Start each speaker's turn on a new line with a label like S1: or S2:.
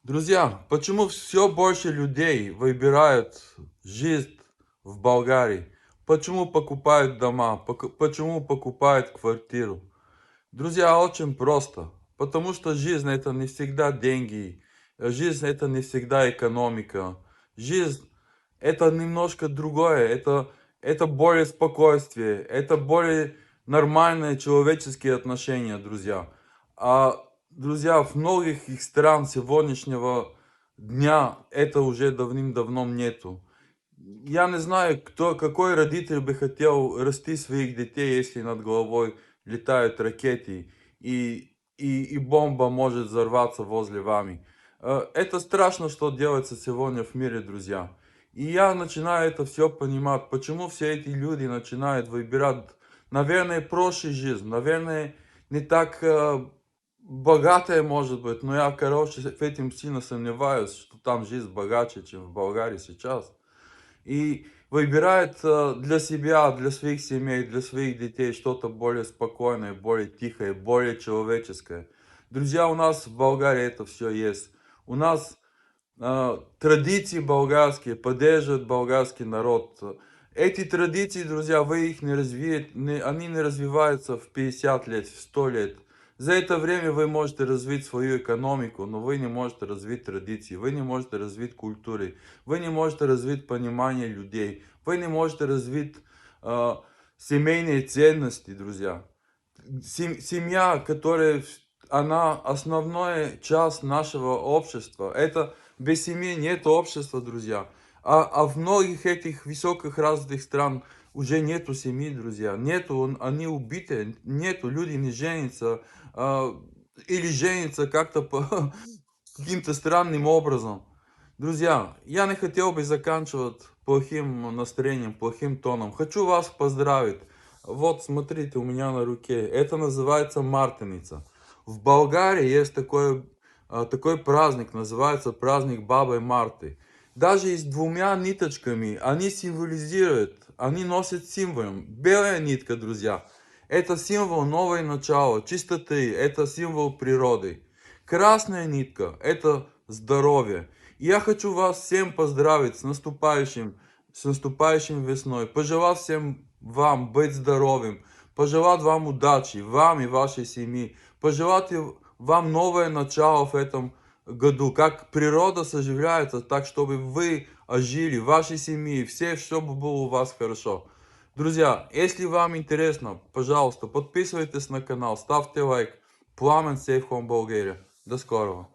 S1: Друзья, почему все больше людей выбирают жизнь в Болгарии? Почему покупают дома? Почему покупают квартиру? Друзья, очень просто. Потому что жизнь это не всегда деньги. Жизнь это не всегда экономика. Жизнь это немножко другое. Это более спокойствие. Это более нормальные человеческие отношения, друзья. А, друзья, в многих их стран сегодняшнего дня это уже давным-давно нету. Я не знаю, какой родитель бы хотел расти своих детей, если над головой летают ракеты и бомба может взорваться возле вами. Это страшно, что делается сегодня в мире, друзья. И я начинаю это все понимать, почему все эти люди начинают выбирать, наверное, проще жизнь, наверное, не так богатая может быть, но я, короче, в этом сильно сомневаюсь, что там жизнь богаче, чем в Болгарии сейчас. И выбирает для себя, для своих семей, для своих детей что-то более спокойное, более тихое, более человеческое. Друзья, у нас в Болгарии это все есть. У нас традиции болгарские поддерживают болгарский народ. Эти традиции, друзья, вы их не развиете, они не развиваются в 50 лет, в 100 лет. За это время вы можете развить свою экономику, но вы не можете развить традиции, вы не можете развить культуру, вы не можете развить понимание людей, вы не можете развить э, семейные ценности, друзья. Семья, которая, она основная часть нашего общества. Это без семьи нет общества, друзья. А в многих этих высоких развитых стран уже нету семьи, друзья. Нету, они убиты, нету, люди не женятся. а, Или женятся как-то по каким-то странным образом. Друзья, я не хотел бы заканчивать плохим настроением, плохим тоном. Хочу вас поздравить. Вот, смотрите, у меня на руке. Это называется Мартеница. В Болгарии есть такой праздник, называется праздник Бабы Марты. Даже и с двумя ниточками они символизируют, они носят символ. Белая нитка, друзья, это символ нового начала, чистоты, это символ природы. Красная нитка– это здоровье. И я хочу вас всем поздравить с наступающим весной. Пожелать всем вам быть здоровым. Пожелать вам удачи, вам и вашей семье. Пожелать вам новое начало в этом году. Как природа соживляется, так чтобы вы ожили, вашей семьи, все, чтобы было у вас хорошо. Друзья, если вам интересно, пожалуйста, подписывайтесь на канал, ставьте лайк. Пламен Safe Home Bulgaria. До скорого.